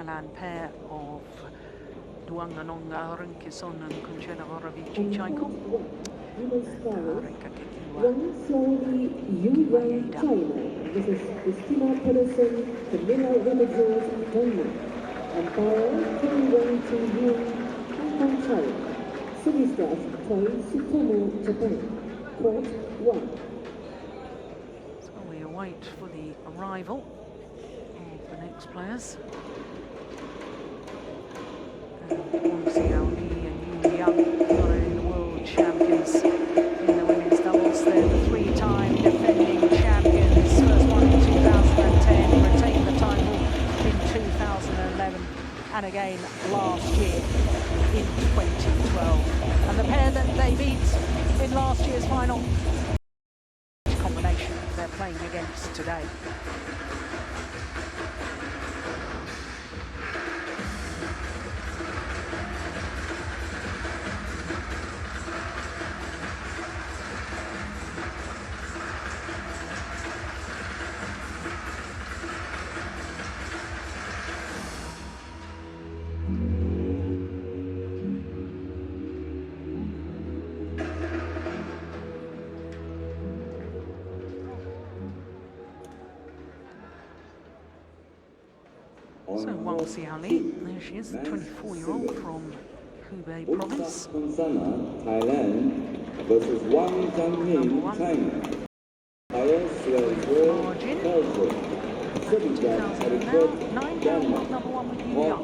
Thailand pair of Duanganonga Rinkison and Kunchena Horavici-Chaiko. Wang, Xiaoli, Wang, China. This is C.Pedersen, Kamilla, Juhl, Denmark. Umpire, K.Rytter, Juhl, Hong Kong, China. City staff, Toi, Sutomo, Japan. Court 1. So we await for the arrival of the next players. Wang Xiaoli and Yu Young, not only the world champions in the women's doubles, they're the three-time defending champions. First one in 2010, retained the title in 2011, and again last year in 2012. And the pair that they beat in last year's final, combination they're playing against today. So Wang Xiaoli, there she is, the 24-year-old from Hubei province. Thailand versus Wang Zhangmin, China. Margin. 9 down, number one with Yu Young.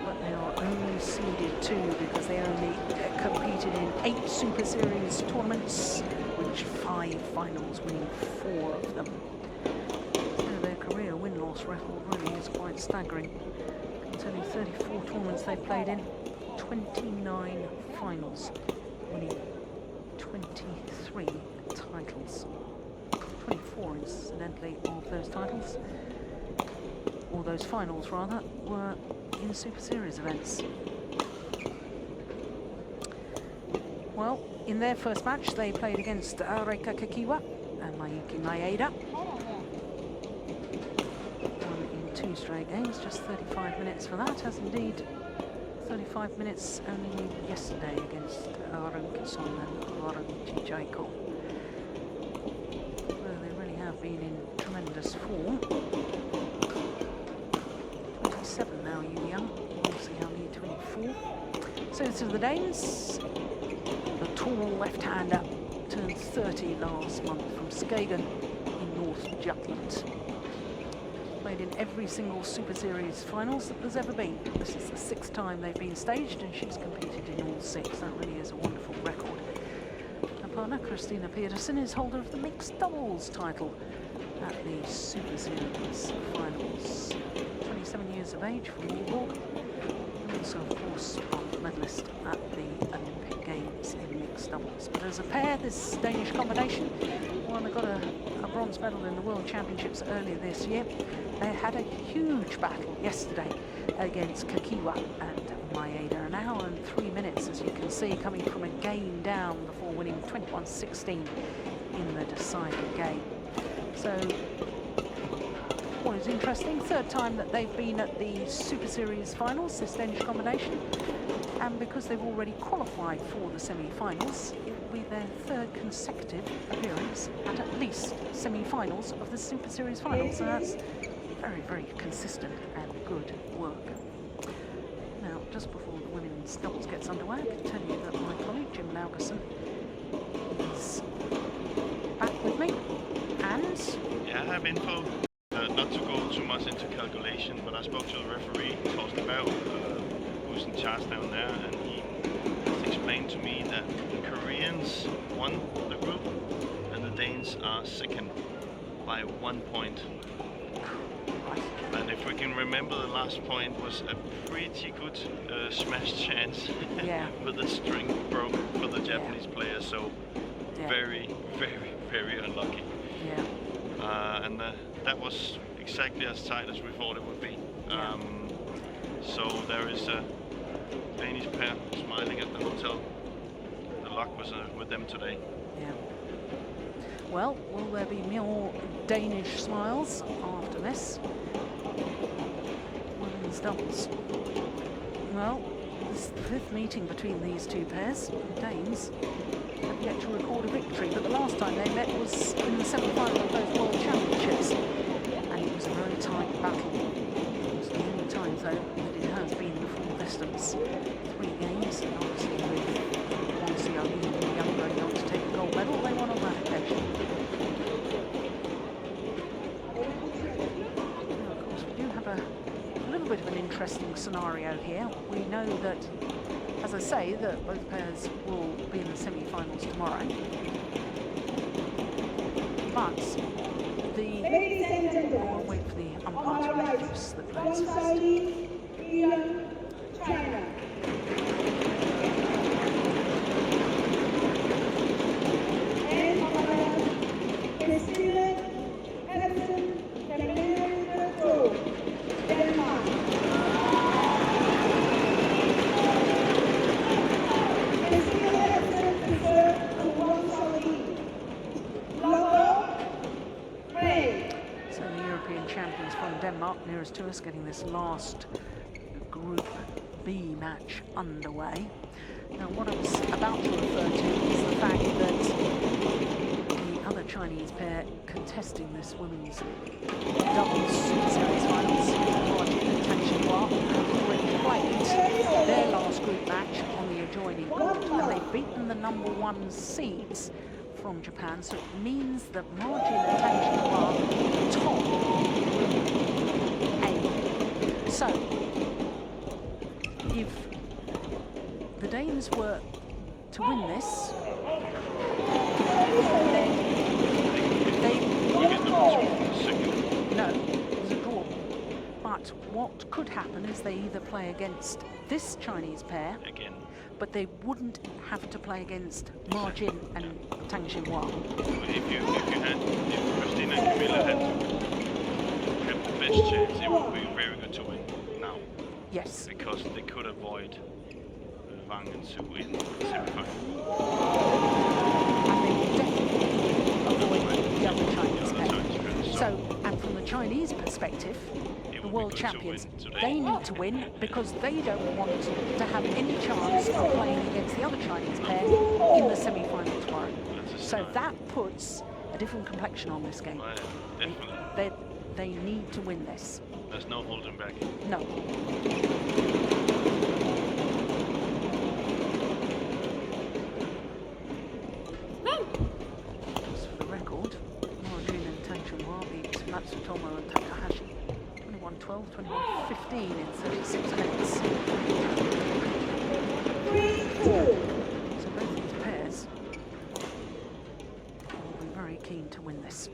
But they are only seeded 2 because they only competed in 8 Super Series tournaments, which 5 finals, winning 4 of them. Their career win-loss record really is quite staggering. It's only 34 tournaments they've played in, 29 finals, winning 23 titles. 24, incidentally, of those titles, or those finals rather, were in Super Series events. Well, in their first match, they played against Reika Kakiwa and Mayuki Maeda. 2 straight games, just 35 minutes for that, as indeed 35 minutes only yesterday against Arunkison and Horavici-Chaiko. Well, they really have been in tremendous form. 27 now, Yu Young. We'll see how many 24. So to the Danes, the tall left-hander turned 30 last month from Skagen in North Jutland. Played in every single Super Series finals that there's ever been. This is the 6th time they've been staged, and she's competed in all 6. That really is a wonderful record. Her partner, C.Pedersen, is holder of the mixed doubles title at the Super Series finals. 27 years of age from Aalborg, and also, of course, bronze medalist at the Olympic Games in mixed doubles. But as a pair, this Danish combination, well, they got a bronze medal in the World Championships earlier this year. They had a huge battle yesterday against Kakiwa and Maeda, an hour and 3 minutes, as you can see, coming from a game down before winning 21-16 in the deciding game. So, what is interesting, 3rd time that they've been at the Super Series finals, this Danish combination, and because they've already qualified for the semi-finals, it will be their 3rd consecutive appearance at least semi-finals of the Super Series finals. So that's very, very consistent and good work. Now, just before the women's doubles gets underway, I can tell you that my colleague Jim Laugerson is back with me, and yeah, I have info. Not to go too much into calculation, but I spoke to the referee, Torsten Berg, who's in charge down there, and he explained to me that the Koreans won the group and the Danes are 2nd by 1 point. And if we can remember, the last point was a pretty good smash chance. Yeah. But the string broke for the Japanese player, so very, very, very unlucky. Yeah. And that was exactly as tight as we thought it would be. So there is a Danish pair smiling at the hotel. The luck was with them today. Yeah. Well, will there be more Danish smiles after this? Will men's doubles. Well, this is the 5th meeting between these two pairs. The Danes have yet to record a victory, but the last time they met was in the semi-final of both World Championships, and it was a very tight battle. It was the only time, though, that it has been the full distance. 3 games, and obviously with Wang Xiaoli and Yang going on to take the gold medal, they won on that occasion. Now, of course, we do have a little bit of an interesting scenario here. We know that, as I say, that both pairs will be in the semi-finals tomorrow. But the... I'll wait for the umpire to introduce the players first. China. And Christinna, C.Pedersen, Kamilla, Juhl, Denmark. So the European champions from Denmark, nearest to us, getting this last Group B match underway. Now, what I was about to refer to is the fact that the other Chinese pair contesting this women's doubles Superseries Finals, have already played their last group match on the adjoining court, and they've beaten the #1 seeds from Japan, so it means that Margin and Tang are top A. So, if the Danes were to win this, then no, it's a draw. But what could happen is they either play against this Chinese pair Again. but they wouldn't have to play against Margin and Tang Xinhua. If Christinna and Kamilla had have the best chance, it would be very good to win now. Yes. Because they could avoid Wang and Juhl in the semi-final. And they would definitely avoid the other Chinese pair. So, and from the Chinese perspective, the world champions, they need to win because they don't want to have any chance of playing against the other Chinese pair in the semi-final tomorrow. So that puts a different complexion on this game. Definitely. They need to win this. There's no holding back. No. Just for the record, Margin and Tang Xinhua beat Matsutomo and Takahashi 21-12, 21-15 in 36 minutes. So both these pairs will be very keen to win this.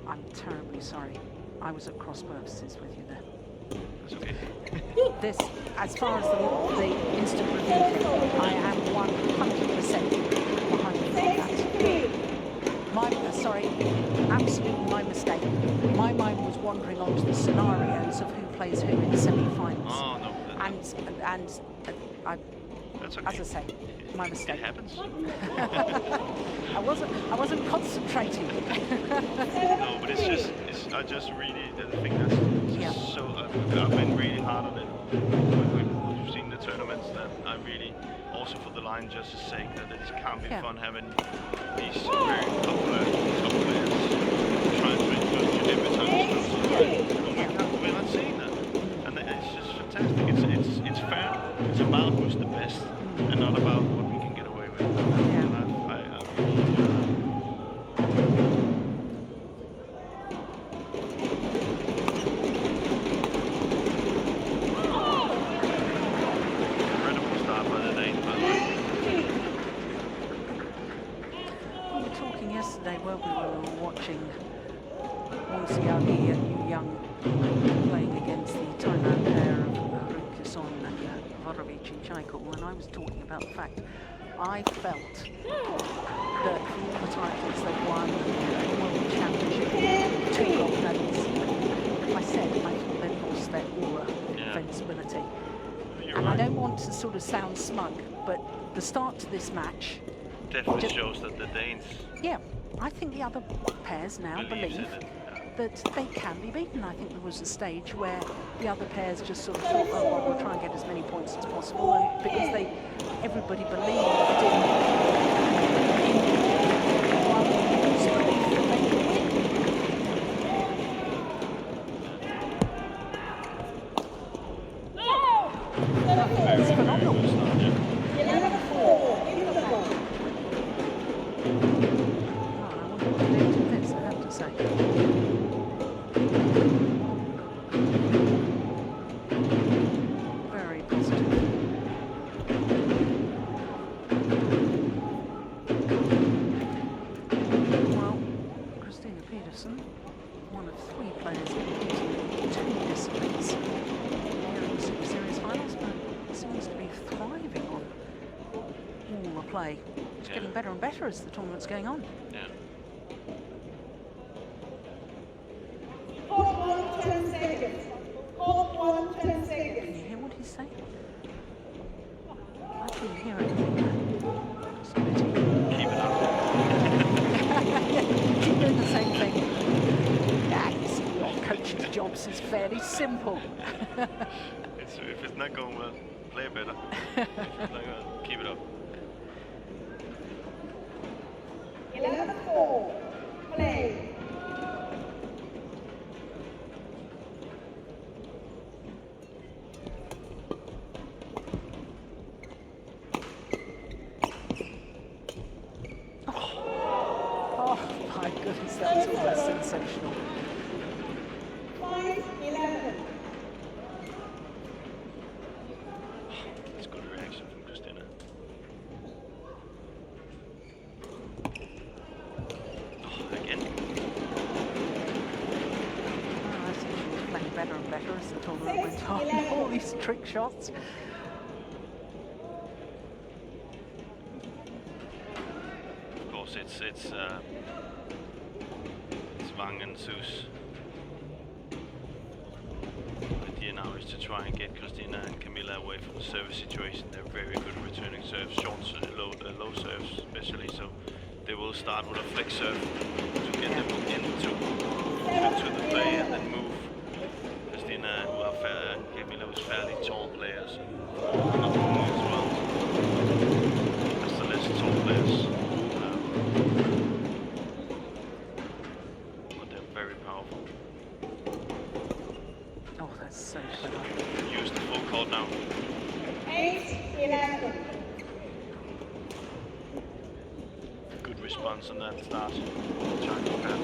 I'm terribly sorry. I was at cross purposes with you there. That's okay. This, as far as the instant review thing, I am 100% behind that. Sorry, absolutely my mistake. My mind was wandering onto the scenarios of who plays who in the semi-finals. Oh, no. And I That's okay. As I say, my mistake. It happens. I wasn't concentrating. No, but I just really, the thing that's just so, I've been really hard on it. When we've seen the tournaments, that I really, also for the line just sake, that it can't be fun having these very popular top players trying to influence you every time. We're not seeing that. And it's just fantastic. It's fair. It's about who's the best, and not about what we can get away with. And I really enjoy that. Incredible start by the Danes, by the way. We were talking yesterday while we were watching Xiaoli and Young playing against the Thailand pair of Rukuson and Vorovic and Chaikul, and I was talking about the fact I felt that for all the titles they've won, the World Championship, 2 gold medals, I said I thought they'd lost their aura, invincibility. And I don't want to sort of sound smug, but the start to this match Definitely shows that the Danes. Yeah, I think the other pairs now believe that they can be beaten. I think there was a stage where the other pairs just sort of thought, oh, well, we'll try and get as many points as possible, and because everybody believed in one strength that they could win. It's phenomenal. 11-4 in the ball. I wonder what they do to this, I have to say. Very positive. Well, C.Pedersen, one of 3 players in 2 disciplines here in the Super Series Finals, but seems to be thriving on all the play. It's getting better and better as the tournament's going on. Yeah. Hold 1, 10 seconds. Hold 1, 10 Can seconds. you hear what he's saying? I couldn't hear anything. Just a bit. Keep it up. Keep doing the same thing. Yeah, you see, your coach's jobs is fairly simple. If it's not going well, play better. If it's not well, keep it up. 11-4. Play. Oh my goodness, that was almost sensational. 5-11. It's good reaction from Christinna. Oh, again. I think she was playing better and better as the tournament went on. All these trick shots. Of course, it's Wang and Zeus. The idea now is to try and get Christinna and Kamilla away from the service situation. They're very good at returning serves, short, low serves especially, so they will start with a flex serve to get them into the play and then move. Christinna, Kamilla was fairly tall players, and not moving as well. That's the less tall players. But they're very powerful. Oh, that's so clever. Use the full court now. 8-11. Good response on that start. Trying to grab.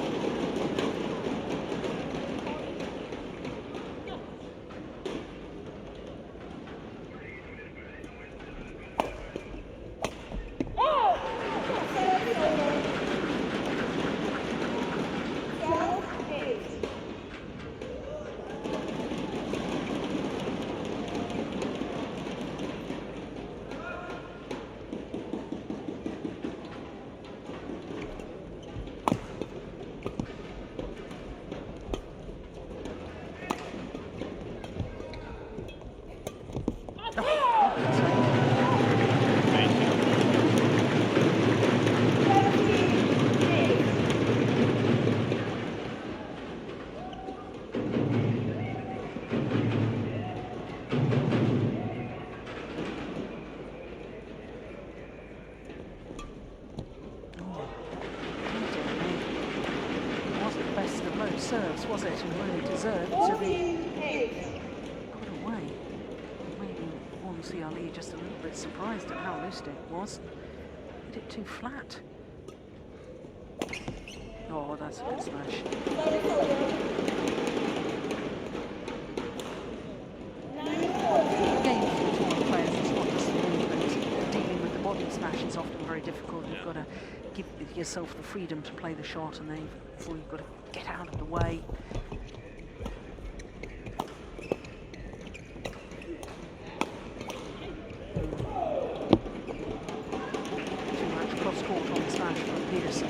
serves, was it? And really deserved to be put away. Maybe Wang Xiaoli just a little bit surprised at how loose it was. Hit it too flat. Oh, that's a good smash. Again, for tournament players, it's not just the movement. Dealing with the body smash is often very difficult. You've got to give yourself the freedom to play the shot, and then before you've got to get out of the way. Too much cross court on the smash from Pedersen.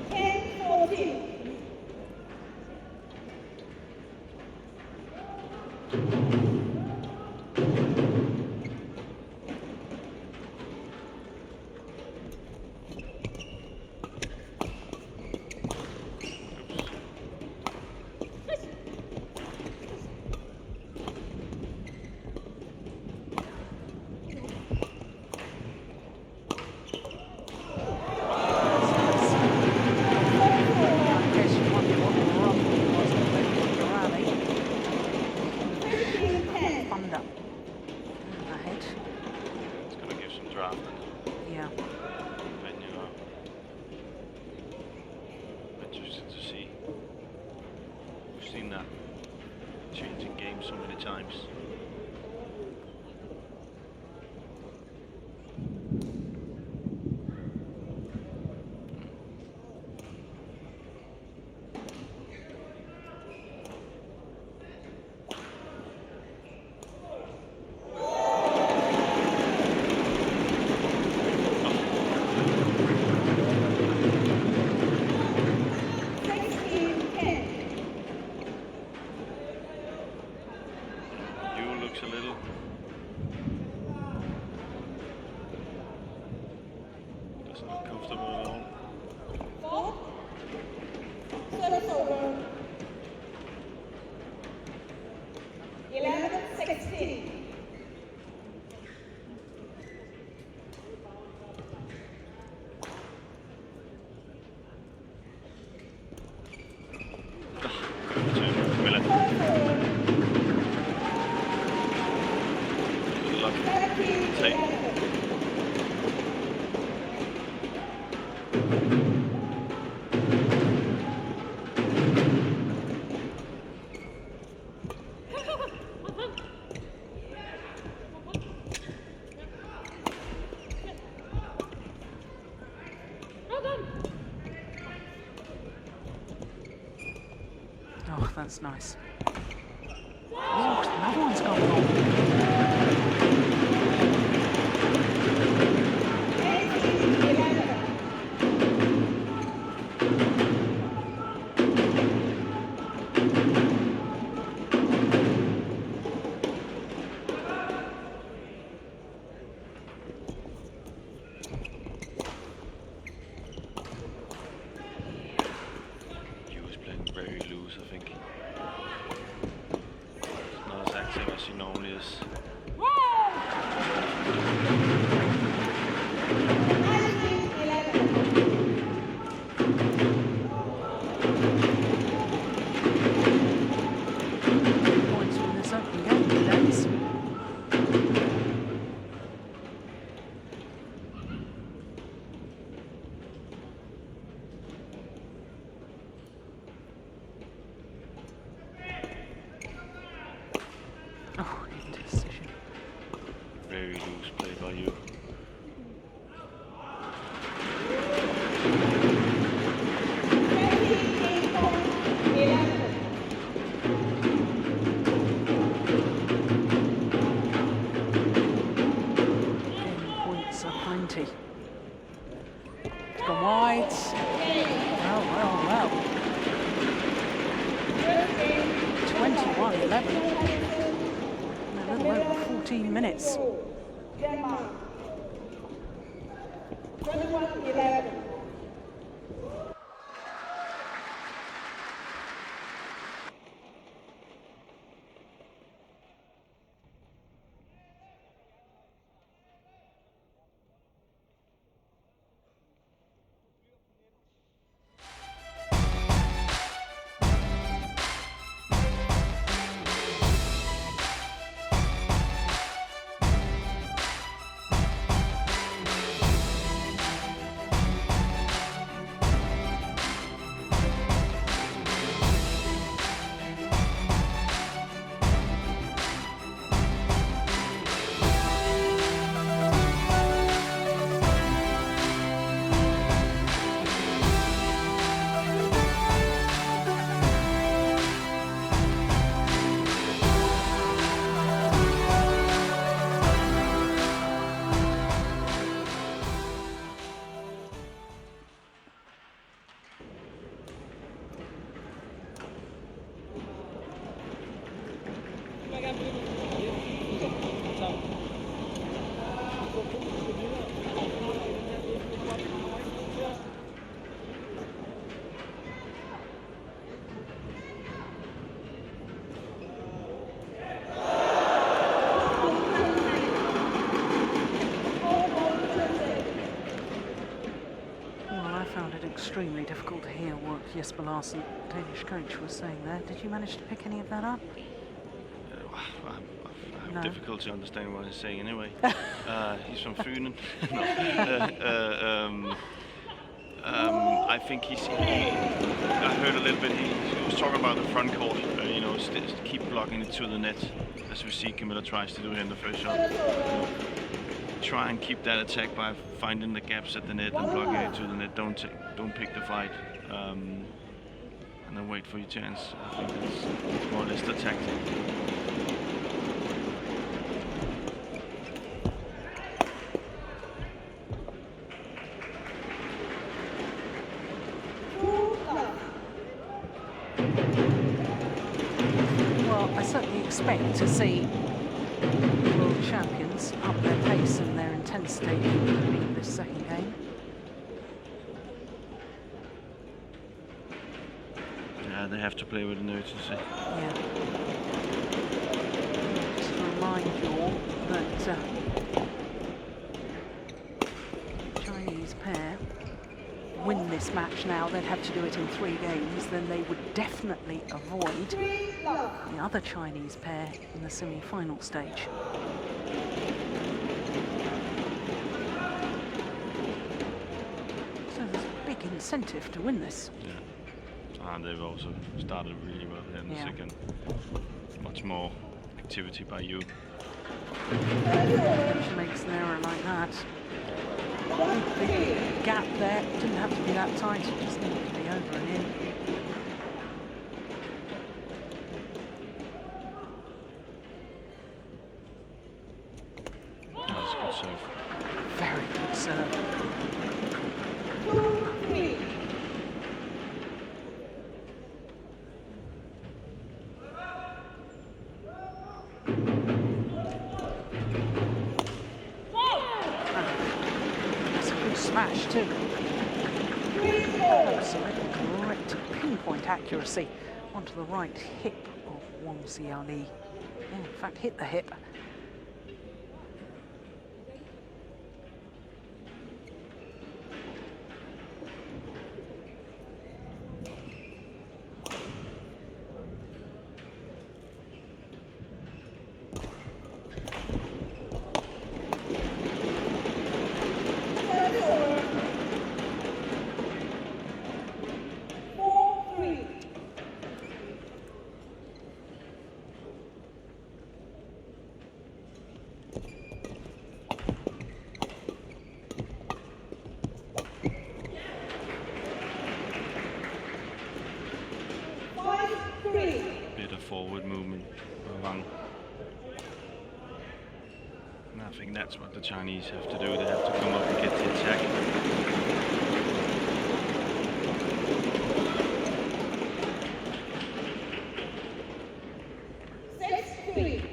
10-14. Changing games so many times. A little. That's not comfortable at all. Service over. 11-16. Oh, that's nice. Oh, another one's gone wrong. Very loose, I think. Not as active as she normally is. Points from this opening game, ladies. Oh, indecision. Very loose play by you. Points are plenty. It's gone wide. Well, well, well. 21-11. A little over 14 minutes. Denmark. 21-11. found it extremely difficult to hear what Jesper Larsen, Danish coach, was saying there. Did you manage to pick any of that up? I have difficulty understanding what he's saying anyway. He's from Funen. I think I heard a little bit. He was talking about the front court. You know, keep blocking it to the net, as we see Kamilla tries to do here in the first shot. Try and keep that attack by finding the gaps at the net and blocking it to the net. Don't pick the fight, and then wait for your chance. I think that's more or less the tactic. Well, I certainly expect to see the world champions up their pace and their intensity in this second game. Yeah, they have to play with an urgency. Yeah. Just to remind you all that Chinese pair win this match now, they'd have to do it in 3 games, then they would definitely avoid the other Chinese pair in the semi-final stage. So there's a big incentive to win this. Yeah, and they've also started really well here in the second. Much more activity by you. She makes an error like that. Big gap there, didn't have to be that tight, it just needed to be over and in. That's a good serve. Very good serve. Smash too. Absolutely correct pinpoint accuracy onto the right hip of Wang Xiaoli. Yeah, in fact, hit the hip. Forward movement by Wang. And I think that's what the Chinese have to do. They have to come up and get the attack. 6-3.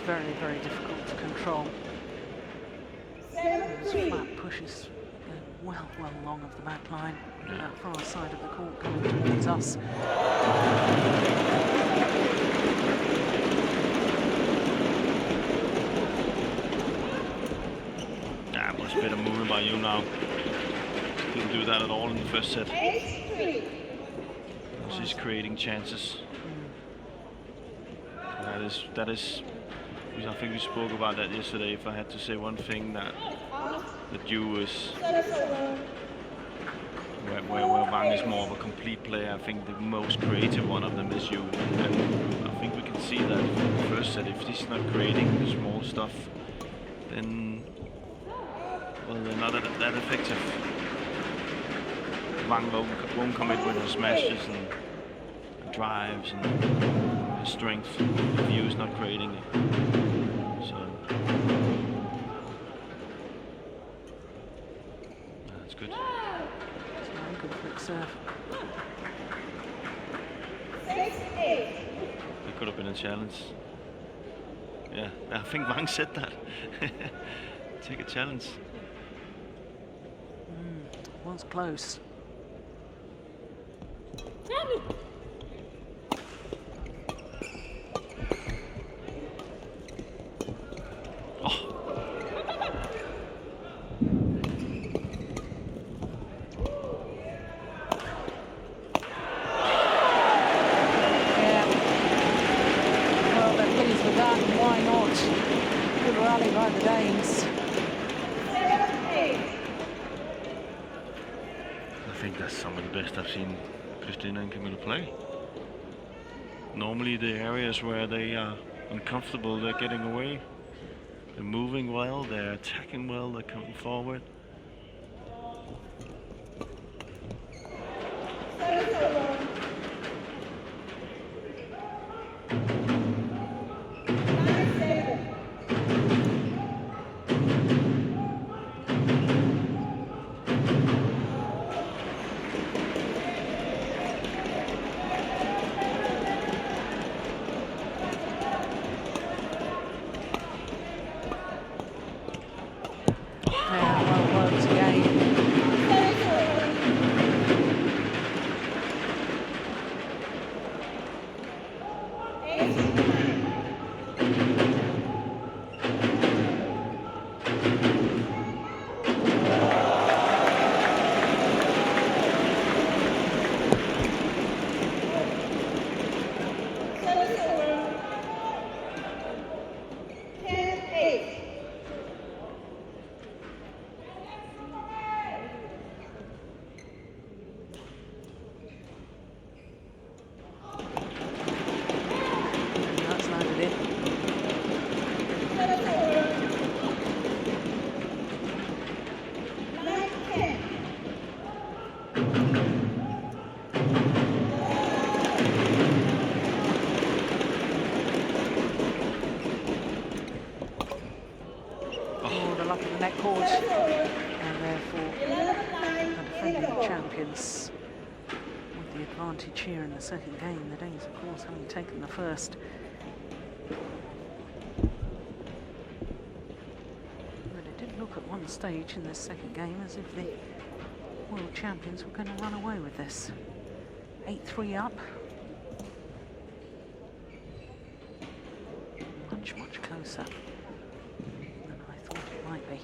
Very, very difficult to control. Those flat pushes well along of the back line. That far side of the court coming towards us. Much better movement by you now. Didn't do that at all in the first set. 8-3. She's creating chances. That is. I think we spoke about that yesterday. If I had to say one thing that you was where Wang is more of a complete player, I think the most creative one of them is you. And I think we can see that from the first set. If she's not creating the small stuff, then they're not that effective. Wang won't commit with her smashes and drives and her strength if you is not creating it. So that's good. It's a very good quick serve. 6-8. It could have been a challenge. Yeah, I think Wang said that. Take a challenge. was close. By the Danes. I think that's some of the best I've seen Christinna and Kamilla play. Normally the areas where they are uncomfortable, they're getting away. They're moving well, they're attacking well, they're coming forward. With the advantage here in the second game, the Danes of course having taken the first. But it did look at one stage in this second game as if the world champions were going to run away with this. 8-3 up. Much, much closer than I thought it might be.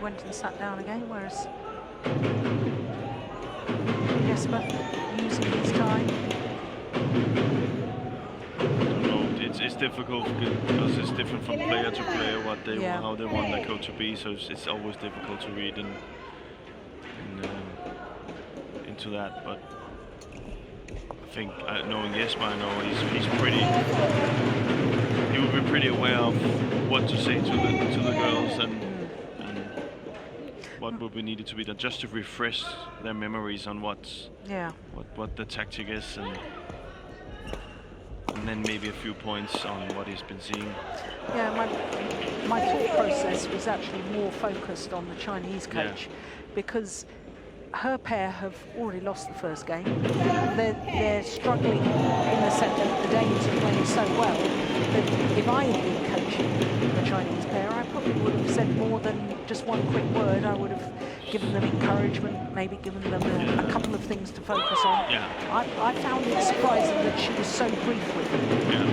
Went and sat down again, whereas Jesper using his time. No, it's difficult because it's different from player to player what they how they want their code to be. So it's always difficult to read into that. But I think knowing Jesper, I know he's pretty. He will be pretty aware of what to say to the girls and what would be needed to be done just to refresh their memories on what the tactic is, and then maybe a few points on what he's been seeing. Yeah, my thought process was actually more focused on the Chinese coach because her pair have already lost the first game. They're struggling in the second. The Danes are playing so well that if I had been coaching the Chinese pair, I probably would have said more than just one quick word. I would have given them encouragement, maybe given them a couple of things to focus on. Yeah. I found it surprising that she was so brief with them. Yeah.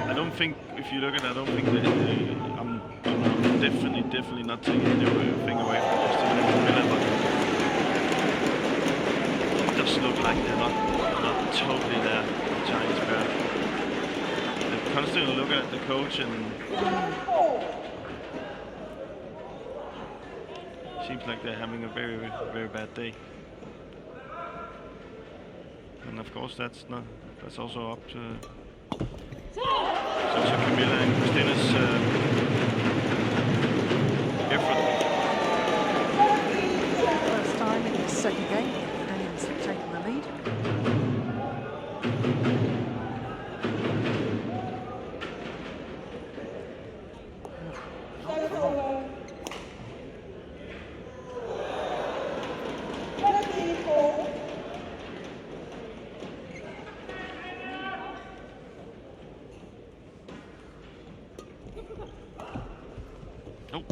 I don't think, if you look at it, I don't think that I'm definitely not taking anything away from Christinna and Kamilla, but it does look like they're not totally there, the Chinese pair. They're constantly looking at the coach and seems like they're having a very, very bad day. And of course that's also up to Kamilla and Christinna's effort. First time in the second game, the Danes have taken the lead. Oh.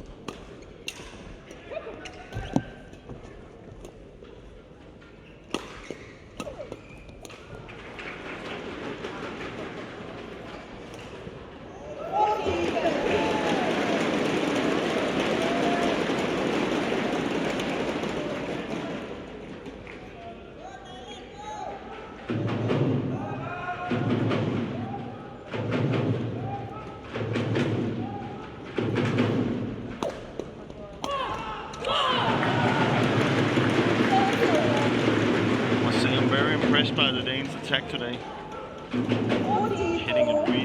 By the Danes' attack today. Hitting it really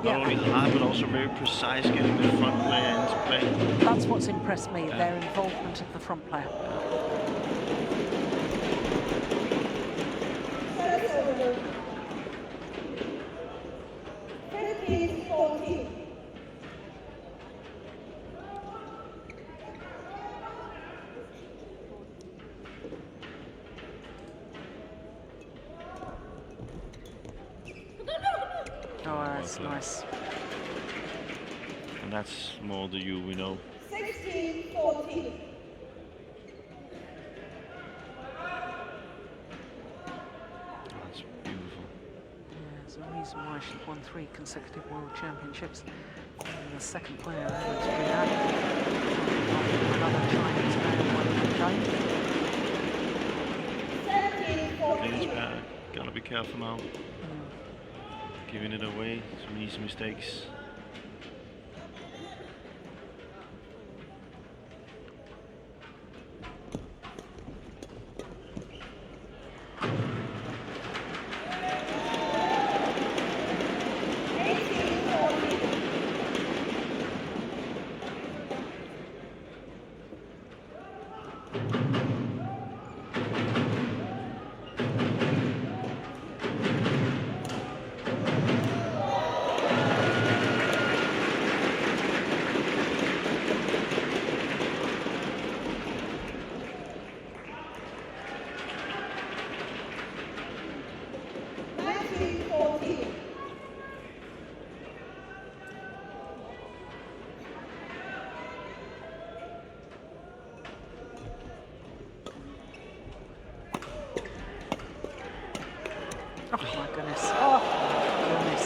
not only hard but also very precise, getting the front player into play. That's what's impressed me, their involvement of the front player. Nice. And that's more the you we know. 16-14. That's beautiful. Yeah, there's a reason why she's won 3 consecutive world championships. And the second player ever to do that. Another Chinese player won the game. Danish player gotta be careful now. Giving it away, some easy mistakes. Oh my goodness. Oh my goodness.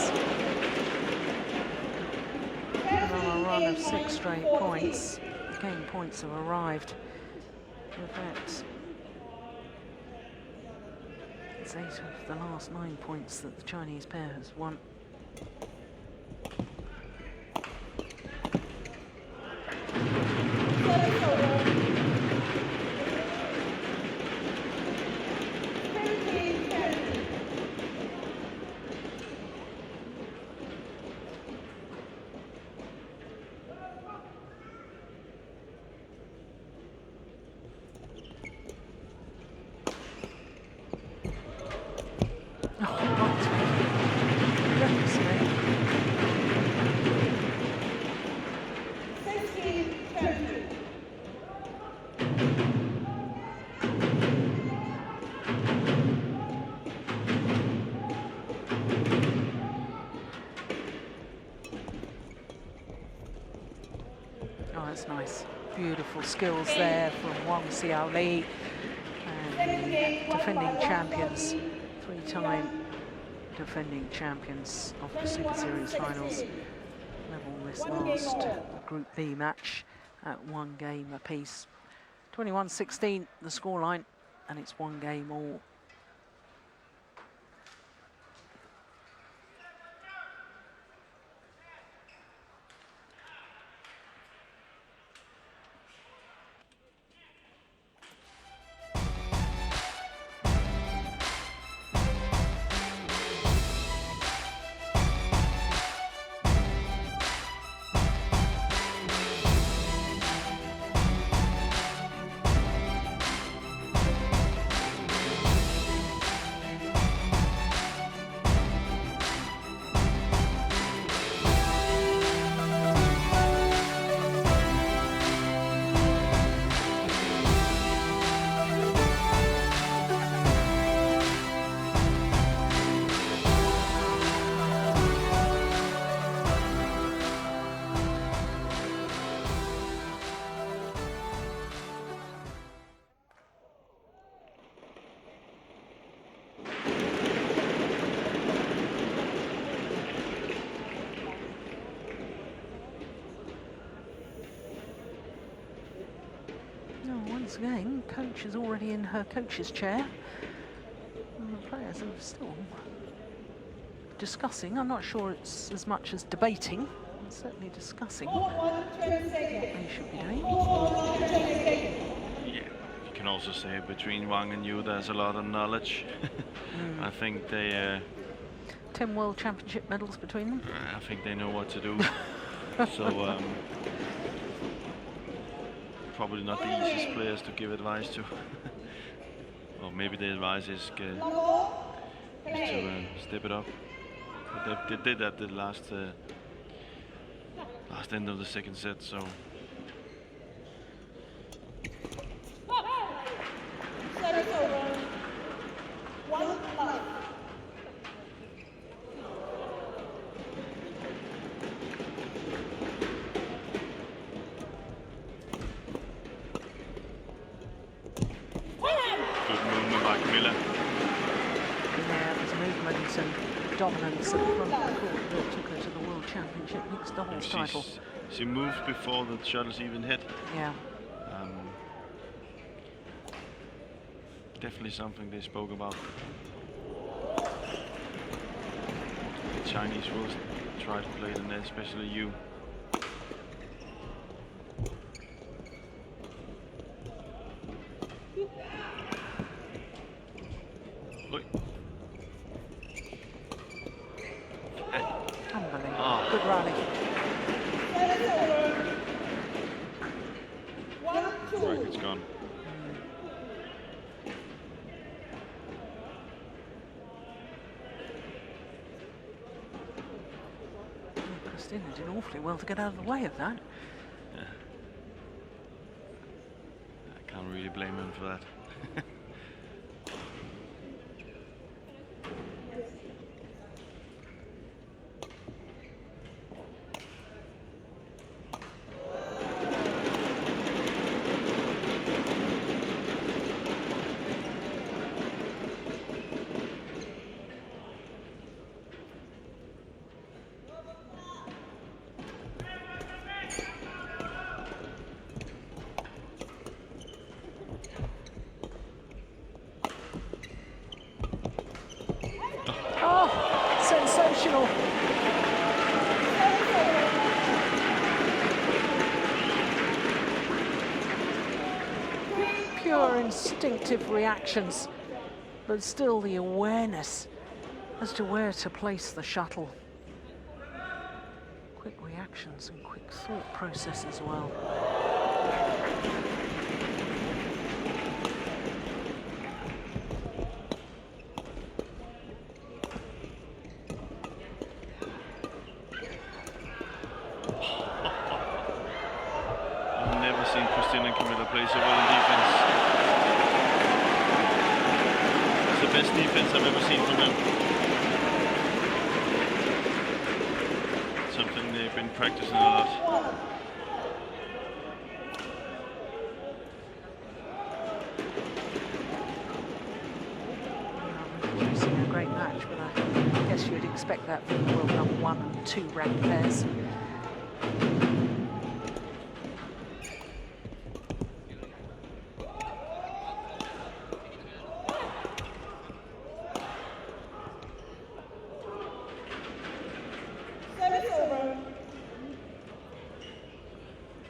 Another run of 6 straight points. Game points have arrived. In fact, it's 8 of the last 9 points that the Chinese pair has won. That's nice. Beautiful skills there from Wang, Xiaoli, and the defending champions, 3-time defending champions of the Super Series Finals. Level this last Group B match at 1 game apiece. 21-16 the scoreline, and it's 1 game all. Once again, coach is already in her coach's chair. And the players are still discussing. I'm not sure it's as much as debating. It's certainly discussing what they should be doing. Yeah, you can also say between Wang and Juhl there's a lot of knowledge. I think they 10 World Championship medals between them. I think they know what to do. So probably not the easiest players to give advice to. Or maybe the advice is to step it up. But they did that the last end of the second set. So good movement by Kamilla. Yeah, there's movement and dominance at the front of the court that took her to the World Championship mixed doubles title. She moved before the shuttles even hit. Yeah. Definitely something they spoke about. The Chinese will try to play the net, especially you. Look. Unbelievable. Oh. Good rally. Racket's gone. Christinna did awfully well to get out of the way of that. Yeah. I can't really blame him for that. Sensational. Pure instinctive reactions, but still the awareness as to where to place the shuttle. Quick reactions and quick thought process as well. Seen Christinna and Kamilla play so well in defense. It's the best defense I've ever seen from them. Something they've been practicing a lot. Producing a great match, but I guess you'd expect that from the world number 1 and 2 ranked pairs.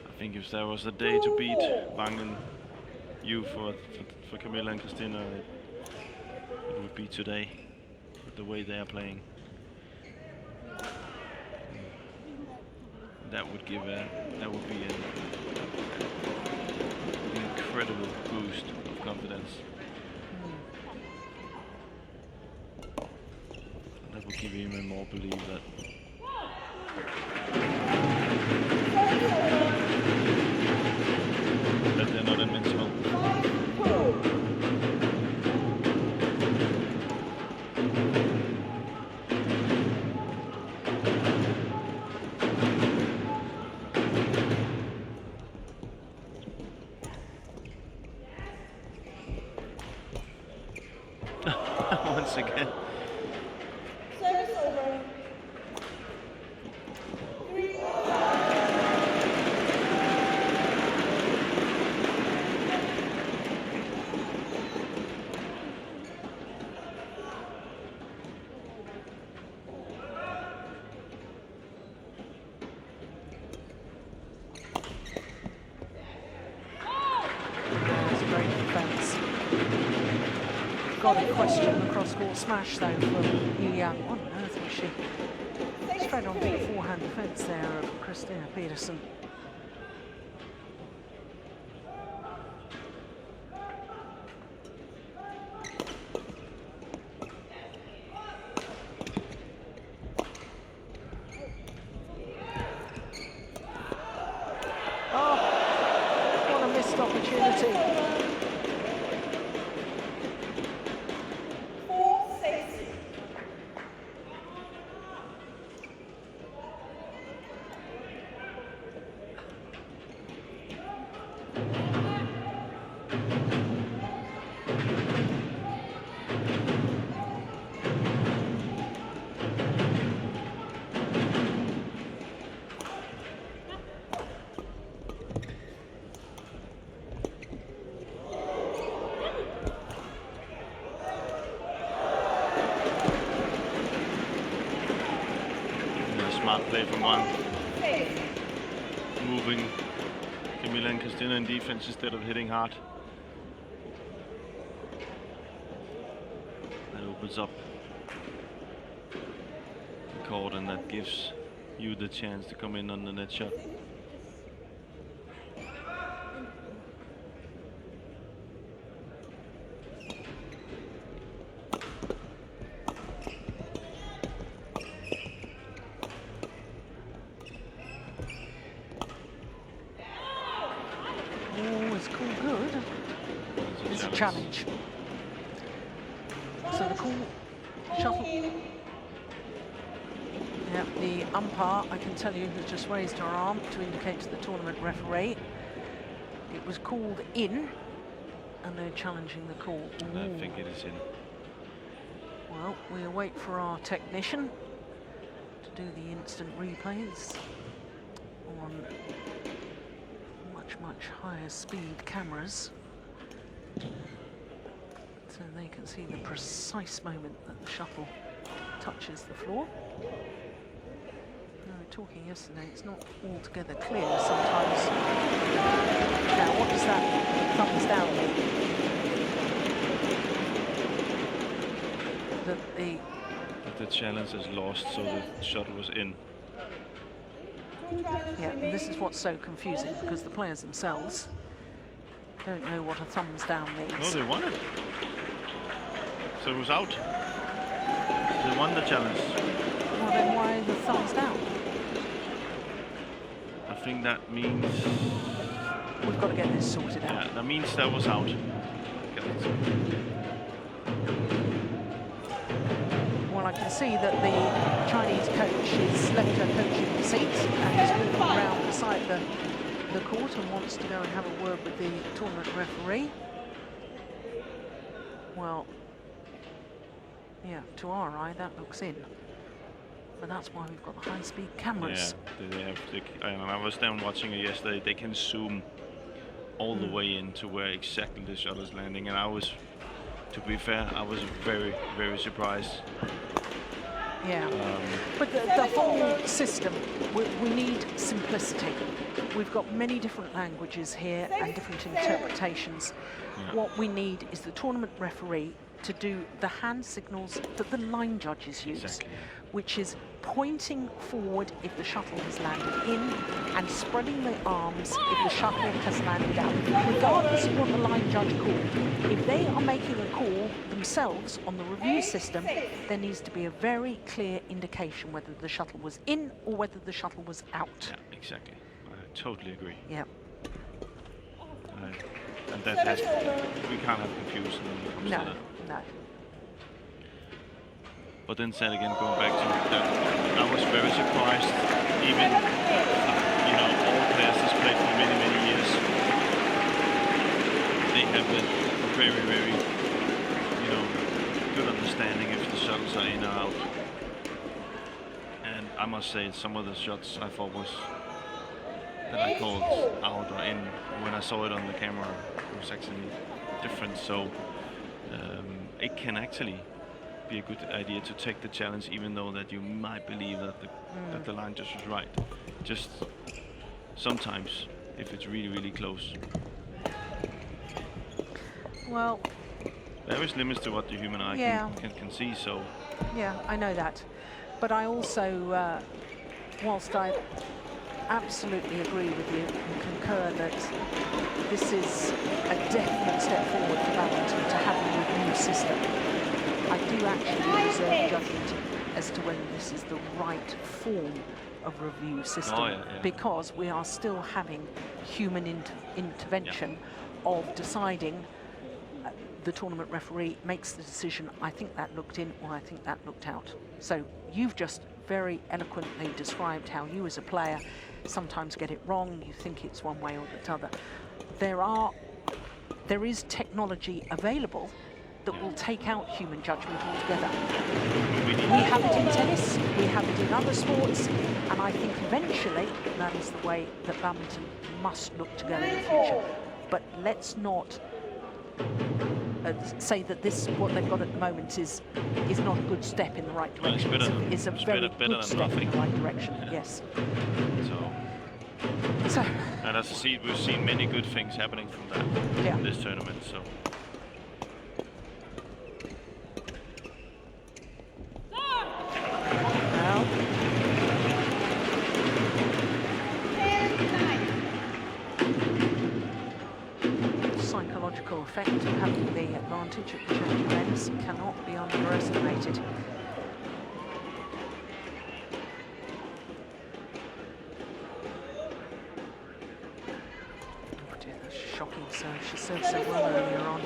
I think if there was a day to beat Wang and you for Kamilla and Christinna, it would be today, with the way they are playing. That would give an incredible boost of confidence. That would give even more belief that they're not invincible. Once again. Service over. lot of question the cross-court smash though from Yu Yang. What on earth was she? Straight on the forehand defence there of C.Pedersen. Oh, what a missed opportunity. 4-6. Smart play from Wang. Moving Kamilla and Christinna in defense instead of hitting hard. That opens up the court and that gives you the chance to come in on the net shot. Challenge. So the call, shuttle. Yeah, the umpire, I can tell you, has just raised her arm to indicate to the tournament referee. It was called in, and they're challenging the call. I think it is in. Well, we await for our technician to do the instant replays on much higher speed cameras, so they can see the precise moment that the shuttle touches the floor. We were talking yesterday, it's not altogether clear sometimes. Now, what does that thumbs down mean? That the challenge is lost, so the shuttle was in. Yeah, and this is what's so confusing, because the players themselves don't know what a thumbs down means. No, they won it. So it was out. They won the challenge. Well, then why the thumbs down? I think that means... We've got to get this sorted out. Yeah, that means that was out. Well, I can see that the Chinese coach has left her coaching seat and is walking around beside the court and wants to go and have a word with the tournament referee. Well, yeah, to our eye that looks in, but that's why we've got the high-speed cameras. Yeah, I was down watching it yesterday. They can zoom all the way into where exactly the shot is landing, and I was, to be fair, I was very, very surprised. Yeah, but the whole system, we need simplicity. We've got many different languages here and different interpretations. Yeah. What we need is the tournament referee to do the hand signals that the line judges use, Exactly. which is pointing forward if the shuttle has landed in and spreading the arms if the shuttle has landed out, regardless of what the line judge called. If they are making a call themselves on the review system, there needs to be a very clear indication whether the shuttle was in or whether the shuttle was out. Yeah, exactly. I totally agree. Yeah. And that has, we can't have confusion when it comes to that. No. But then said again, going back to that, I was very surprised. Even, you know, all players has played for many, many years. They have a very, very, you know, good understanding if the shuttles are in or out. And I must say, some of the shots I thought was that I called out or in, when I saw it on the camera, it was actually different. So it can actually be a good idea to take the challenge, even though that you might believe that the line just was right. Just sometimes, if it's really, really close. Well, there is limits to what the human eye can see. So yeah, I know that, but I also, whilst I absolutely agree with you and concur that this is a definite step forward for badminton to have a review system, I do actually reserve judgment as to whether this is the right form of review system, because we are still having human intervention of deciding. The tournament referee makes the decision, I think that looked in or I think that looked out. So you've just very eloquently described how you as a player sometimes get it wrong, you think it's one way or the other. There is technology available that will take out human judgment altogether. We have it in tennis, we have it in other sports, and I think eventually that is the way that badminton must look to go in the future. But let's not say that this, what they've got at the moment, is not a good step in the right direction. It's a very good step in the right direction. Yes. So, and as I see, we've seen many good things happening from that in this tournament. So. Psychological effect of having the advantage at the change of ends cannot be underestimated. Oh dear, that's shocking serve. She served so well earlier on.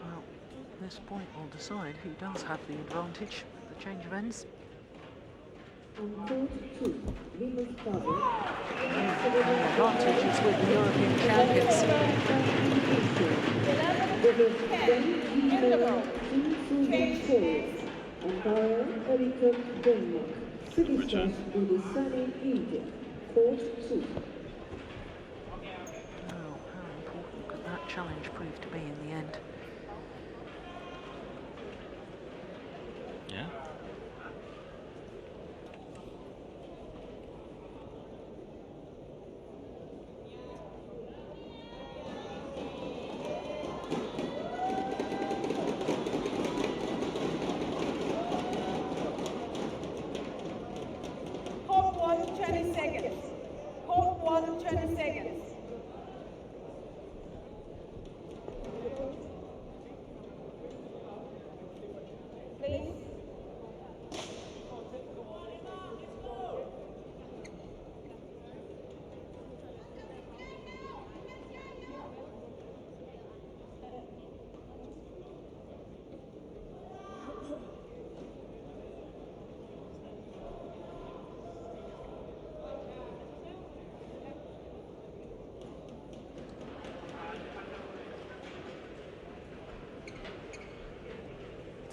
Well, this point will decide who does have the advantage at the change of ends. The advantage is with the European champions. Oh, how important could that challenge prove to be in the end? Yeah.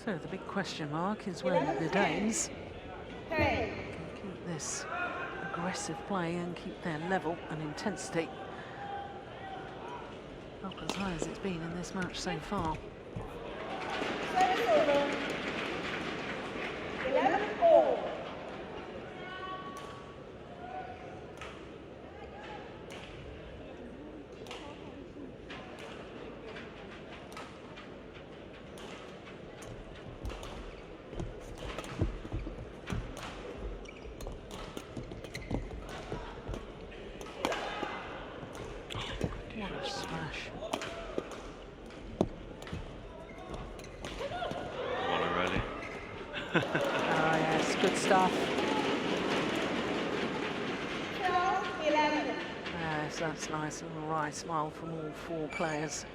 So the big question mark is whether the Danes can keep this aggressive play and keep their level and intensity up as high as it's been in this match so far. Yes, good stuff. Yes, that's nice. A wry smile from all four players.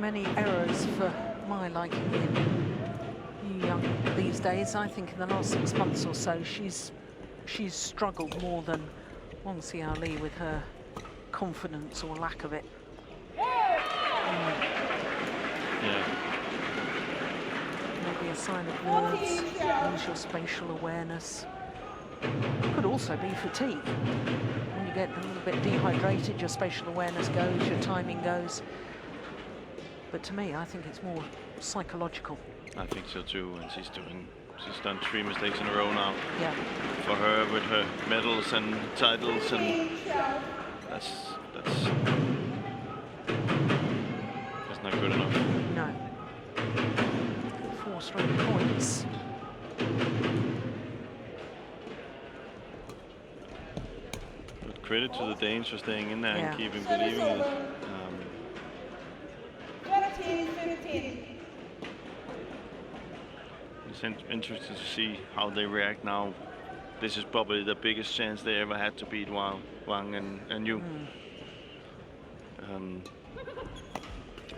many errors for my liking in Yu Young these days. I think in the last 6 months or so, she's struggled more than Wang Xiaoli with her confidence or lack of it. Yeah. Maybe a sign of nerves, lose your spatial awareness. Could also be fatigue. When you get a little bit dehydrated, your spatial awareness goes, your timing goes. But to me, I think it's more psychological. I think so too, and she's done 3 mistakes in a row now. Yeah. For her, with her medals and titles, and that's not good enough. No. 4 straight points. But credit to the Danes for staying in there and keeping believing in it. 13-15. It's interesting to see how they react now. This is probably the biggest chance they ever had to beat Wang and you.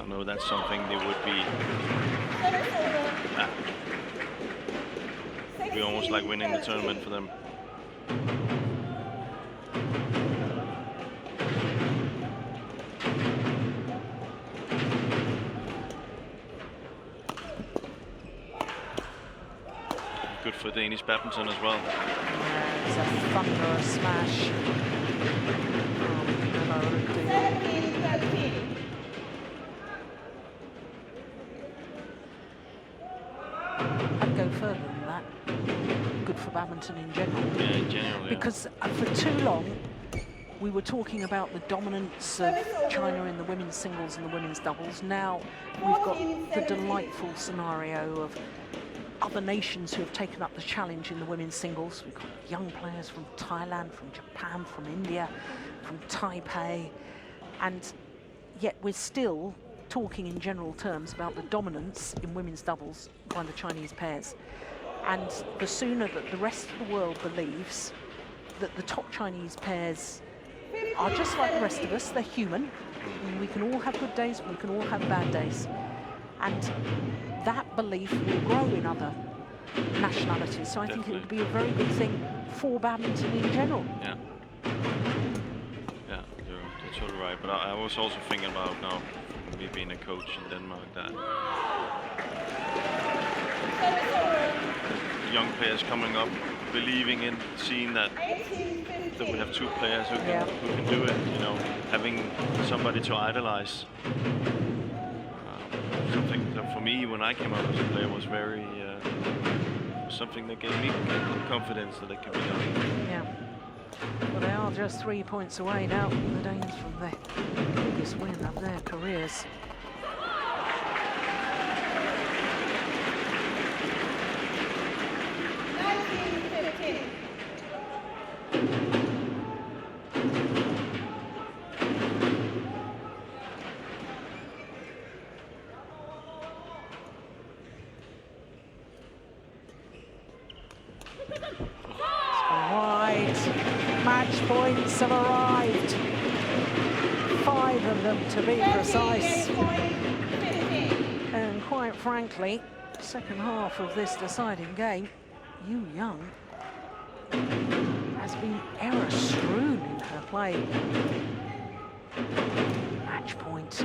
I know that's something they would be almost like winning the tournament for them. Good for Danish badminton as well. Yeah, it's a thunderous smash. I'd go further than that. Good for badminton in general. Yeah, in general, yeah. Because for too long, we were talking about the dominance of China in the women's singles and the women's doubles. Now we've got the delightful scenario of other nations who have taken up the challenge in the women's singles. We've got young players from Thailand, from Japan, from India, from Taipei, and yet we're still talking in general terms about the dominance in women's doubles by the Chinese pairs. And the sooner that the rest of the world believes that the top Chinese pairs are just like the rest of us, they're human, and we can all have good days, we can all have bad days. And that belief will grow in other nationalities. So I think it would be a very good thing for badminton in general. Yeah. Yeah, you're totally right. But I was also thinking about now, me being a coach in Denmark, that young players coming up, believing in, seeing that we have 2 players who can do it, you know, having somebody to idolize. Something that for me, when I came up as a player, was very something that gave me confidence that it could be done. Yeah. Well, they are just 3 points away now, the Danes, from the biggest win of their careers. Match points have arrived. 5 of them to be precise. And quite frankly, second half of this deciding game, Yu Young has been error-strewn in her play. Match point.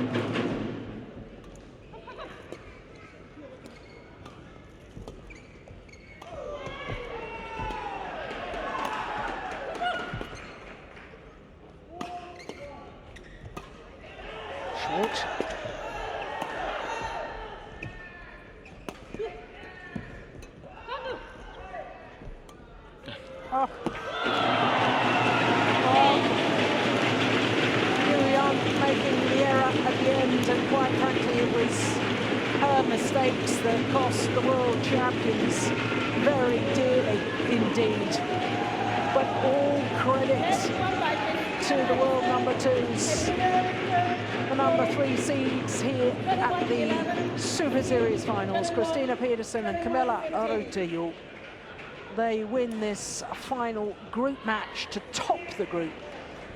That cost the world champions very dearly indeed. But all credit to the world number 2s, the number 3 seeds here at the Super Series Finals, C.Pedersen and Kamilla. They win this final group match to top the group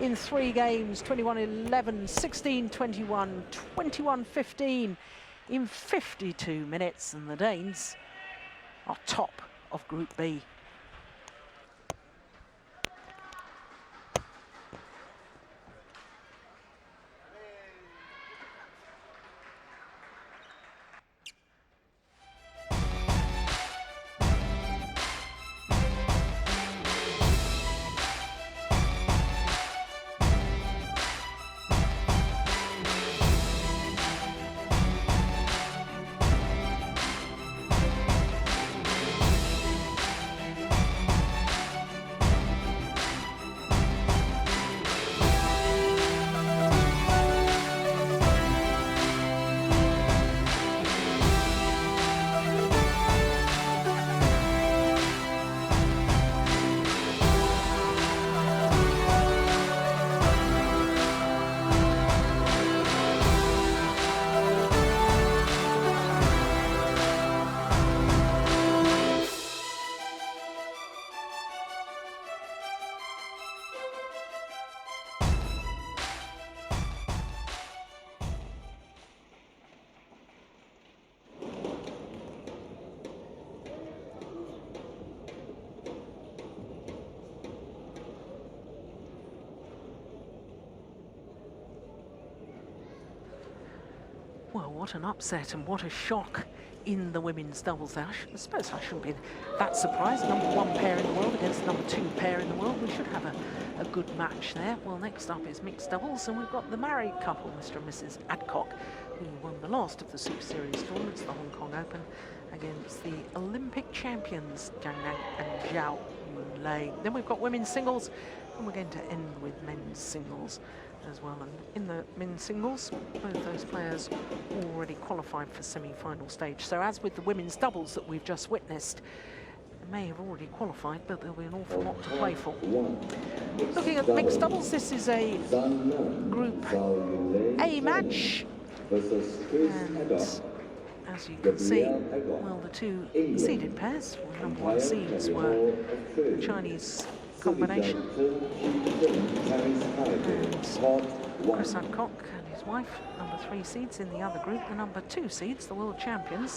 in 3 games, 21-11, 16-21, 21-15 in 52 minutes, and the Danes are top of Group B. Well, what an upset and what a shock in the women's doubles. I suppose I shouldn't be that surprised. Number 1 pair in the world against number 2 pair in the world. We should have a good match there. Well, next up is mixed doubles, and we've got the married couple, Mr. and Mrs. Adcock, who won the last of the Super Series tournaments, the Hong Kong Open, against the Olympic champions, Jiang and Juhl. Then we've got women's singles, and we're going to end with men's singles as well. And in the men's singles, both those players already qualified for semi-final stage. So as with the women's doubles that we've just witnessed, they may have already qualified, but there'll be an awful lot to play for. Looking at the mixed doubles, this is a Group A match. And as you can see, well, the 2 seeded pairs, well, number 1 seeds were the Chinese combination, and Chris Adcock and his wife, number 3 seeds in the other group, the number 2 seeds, the world champions.